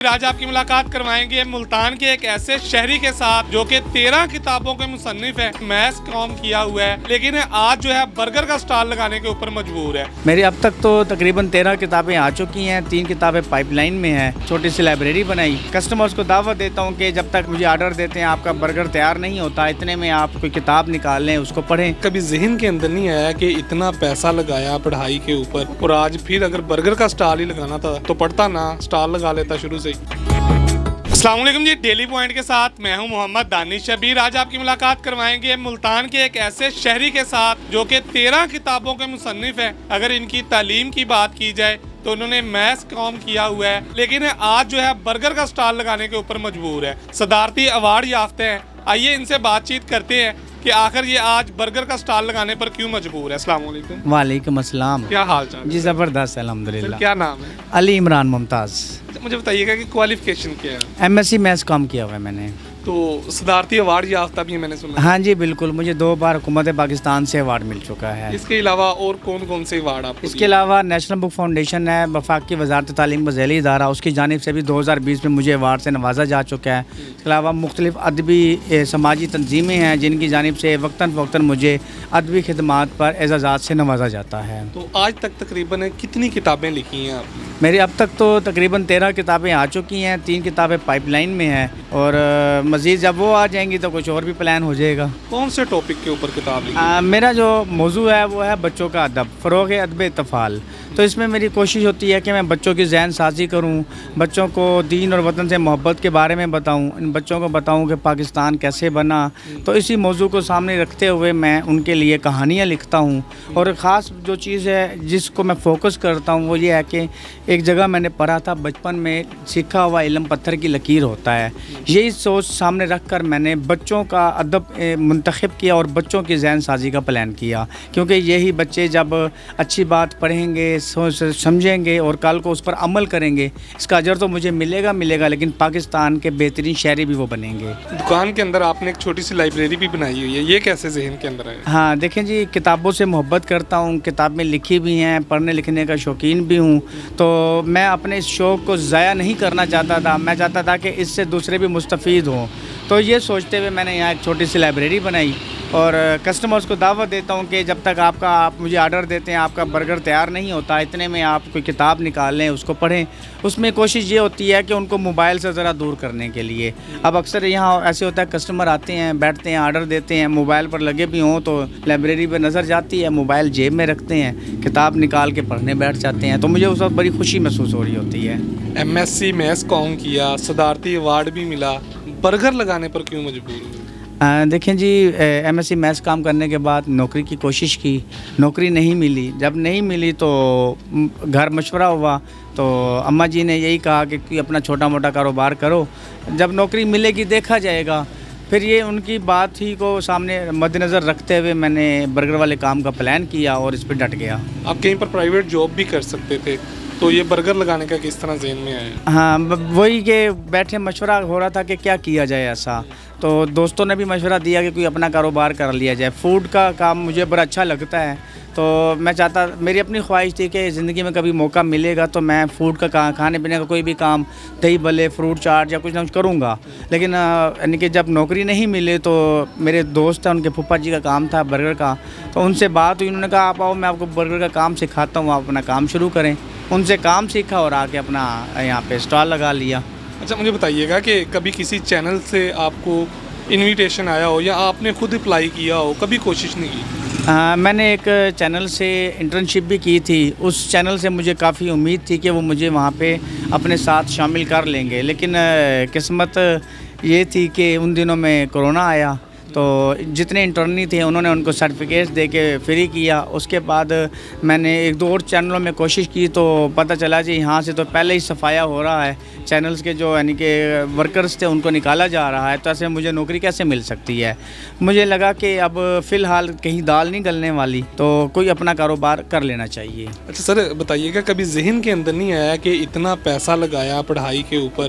آج آپ کی ملاقات کروائیں گے ملتان کے ایک ایسے شہری کے ساتھ جو کہ 13 کتابوں کے مصنف ہے، میتھس کام کیا ہوا ہے، لیکن آج جو ہے برگر کا سٹال لگانے کے اوپر مجبور ہے۔ میری اب تک تو تقریباً 13 کتابیں آ چکی ہیں، 3 کتابیں پائپ لائن میں ہیں، چھوٹی سی لائبریری بنائی۔ کسٹمرز کو دعوت دیتا ہوں کہ جب تک مجھے آرڈر دیتے ہیں آپ کا برگر تیار نہیں ہوتا، اتنے میں آپ کوئی کتاب نکال لیں، اس کو پڑھیں۔ کبھی ذہن کے اندر نہیں آیا کہ اتنا پیسہ لگایا پڑھائی کے اوپر اور آج پھر اگر برگر کا سٹال ہی لگانا تھا تو پڑھتا نہ سٹال لگا لیتا شروع سے ہی۔ السلام علیکم جی، ڈیلی پوائنٹ کے ساتھ میں ہوں محمد دانش شبیر۔ آج آپ کی ملاقات کروائیں گے ملتان کے ایک ایسے شہری کے ساتھ جو کہ 13 کتابوں کے مصنف ہیں۔ اگر ان کی تعلیم کی بات کی جائے تو انہوں نے میتھس کام کیا ہوا ہے، لیکن آج جو ہے برگر کا سٹال لگانے کے اوپر مجبور ہے۔ صدارتی ایوارڈ یافتہ ہیں، آئیے ان سے بات چیت کرتے ہیں کہ آخر یہ آج برگر کا سٹال لگانے پر کیوں مجبور ہے۔ السلام علیکم۔ وعلیکم السلام۔ کیا حال چال ہے؟ جی زبردست، الحمدللہ۔ کیا نام ہے؟ علی عمران ممتاز۔ مجھے بتائیے گا کہ کوالیفیکیشن کیا ہے؟ MSc میتھس کام کیا ہوا ہے میں نے۔ تو صدارتی ایوارڈ یافتہ بھی میں نے سنا۔ ہاں جی بالکل، مجھے 2 بار حکومت پاکستان سے ایوارڈ مل چکا ہے۔ اس کے علاوہ اور کون کون سے ایوارڈ آپ کو؟ اس کے علاوہ نیشنل بک فاؤنڈیشن ہے، وفاقی وزارت تعلیم کا ذیلی ادارہ، اس کی جانب سے بھی 2020 میں مجھے ایوارڈ سے نوازا جا چکا ہے۔ اس کے علاوہ مختلف ادبی سماجی تنظیمیں ہیں جن کی جانب سے وقتاً فوقتاً مجھے ادبی خدمات پر اعزازات سے نوازا جاتا ہے۔ تو آج تک تقریباً کتنی کتابیں لکھی ہیں آپ نے؟ میری اب تک تو تقریباً 13 کتابیں آ چکی ہیں، 3 کتابیں پائپ لائن میں ہیں، اور مزید جب وہ آ جائیں گی تو کچھ اور بھی پلان ہو جائے گا۔ کون سے ٹاپک کے اوپر کتاب لکھی؟ میرا جو موضوع ہے وہ ہے بچوں کا ادب، فروغ ادب اطفال۔ تو اس میں میری کوشش ہوتی ہے کہ میں بچوں کی ذہن سازی کروں، بچوں کو دین اور وطن سے محبت کے بارے میں بتاؤں، ان بچوں کو بتاؤں کہ پاکستان کیسے بنا۔ تو اسی موضوع کو سامنے رکھتے ہوئے میں ان کے لیے کہانیاں لکھتا ہوں، اور خاص جو چیز ہے جس کو میں فوکس کرتا ہوں وہ یہ ہے کہ ایک جگہ میں نے پڑھا تھا بچپن میں سیکھا ہوا علم پتھر کی لکیر ہوتا ہے۔ یہی سوچ سامنے رکھ کر میں نے بچوں کا ادب منتخب کیا اور بچوں کی ذہن سازی کا پلان کیا، کیونکہ یہی بچے جب اچھی بات پڑھیں گے، سمجھیں گے اور کل کو اس پر عمل کریں گے، اس کا اجر تو مجھے ملے گا، لیکن پاکستان کے بہترین شہری بھی وہ بنیں گے۔ دکان کے اندر آپ نے ایک چھوٹی سی لائبریری بھی بنائی ہوئی ہے، یہ کیسے ذہن کے اندر ہے؟ ہاں دیکھیں جی، کتابوں سے محبت کرتا ہوں، کتابیں لکھی بھی ہیں، پڑھنے لکھنے کا شوقین بھی ہوں، تو میں اپنے اس شوق کو ضائع نہیں کرنا چاہتا تھا۔ میں چاہتا تھا کہ اس سے دوسرے بھی مستفید ہوں، تو یہ سوچتے ہوئے میں نے یہاں ایک چھوٹی سی لائبریری بنائی، اور کسٹمرز کو دعوت دیتا ہوں کہ جب تک آپ مجھے آرڈر دیتے ہیں آپ کا برگر تیار نہیں ہوتا، اتنے میں آپ کوئی کتاب نکال لیں، اس کو پڑھیں۔ اس میں کوشش یہ ہوتی ہے کہ ان کو موبائل سے ذرا دور کرنے کے لیے۔ اب اکثر یہاں ایسے ہوتا ہے کسٹمر آتے ہیں، بیٹھتے ہیں، آرڈر دیتے ہیں، موبائل پر لگے بھی ہوں تو لائبریری پہ نظر جاتی ہے، موبائل جیب میں رکھتے ہیں، کتاب نکال کے پڑھنے بیٹھ جاتے ہیں، تو مجھے اس وقت بڑی خوشی محسوس ہو رہی ہوتی ہے۔ MSc میتھس کام کیا، صدارتی ایوارڈ بھی ملا، برگر لگانے پر کیوں مجبور ہوئے؟ دیکھیں جی، MSc میتھس کام کرنے کے بعد نوکری کی کوشش کی، نوکری نہیں ملی۔ جب نہیں ملی تو گھر مشورہ ہوا، تو اماں جی نے یہی کہا کہ اپنا چھوٹا موٹا کاروبار کرو، جب نوکری ملے گی دیکھا جائے گا۔ پھر یہ ان کی بات ہی کو سامنے مد نظر رکھتے ہوئے میں نے برگر والے کام کا پلان کیا اور اس پہ ڈٹ گیا۔ آپ کہیں پر پرائیویٹ جاب بھی کر سکتے تھے، تو یہ برگر لگانے کا کس طرح ذہن میں آیا؟ ہاں وہی کہ بیٹھے مشورہ ہو رہا تھا کہ کیا کیا جائے ایسا، تو دوستوں نے بھی مشورہ دیا کہ کوئی اپنا کاروبار کر لیا جائے۔ فوڈ کا کام مجھے بڑا اچھا لگتا ہے، تو میں چاہتا، میری اپنی خواہش تھی کہ زندگی میں کبھی موقع ملے گا تو میں فوڈ کا کھانے پینے کا کوئی بھی کام، دہی بھلے، فروٹ چاٹ یا کچھ نہ کچھ کروں گا۔ لیکن یعنی کہ جب نوکری نہیں ملے تو میرے دوست ہیں، ان کے پھپھا جی کا کام تھا برگر کا، تو ان سے بات ہوئی، انہوں نے کہا آپ آؤ میں آپ کو برگر کا کام سکھاتا ہوں، آپ اپنا کام شروع کریں۔ ان سے کام سیکھا اور آ کے اپنا یہاں پہ اسٹال لگا لیا۔ اچھا مجھے بتائیے گا کہ کبھی کسی چینل سے آپ کو انویٹیشن آیا ہو یا آپ نے خود اپلائی کیا ہو، کبھی کوشش نہیں کی؟ میں نے ایک چینل سے انٹرنشپ بھی کی تھی، اس چینل سے مجھے کافی امید تھی کہ وہ مجھے وہاں پہ اپنے ساتھ شامل کر لیں گے، لیکن قسمت یہ تھی کہ ان دنوں میں کرونا آیا، تو جتنے انٹرنی تھے انہوں نے ان کو سرٹیفکیٹس دے کے فری کیا۔ اس کے بعد میں نے 1-2 اور چینلوں میں کوشش کی تو پتہ چلا جی یہاں سے تو پہلے ہی صفایا ہو رہا ہے، چینلز کے جو یعنی کہ ورکرز تھے ان کو نکالا جا رہا ہے، تو ایسے مجھے نوکری کیسے مل سکتی ہے۔ مجھے لگا کہ اب فی الحال کہیں دال نہیں گلنے والی، تو کوئی اپنا کاروبار کر لینا چاہیے۔ اچھا سر بتائیے گا، کبھی ذہن کے اندر نہیں آیا کہ اتنا پیسہ لگایا پڑھائی کے اوپر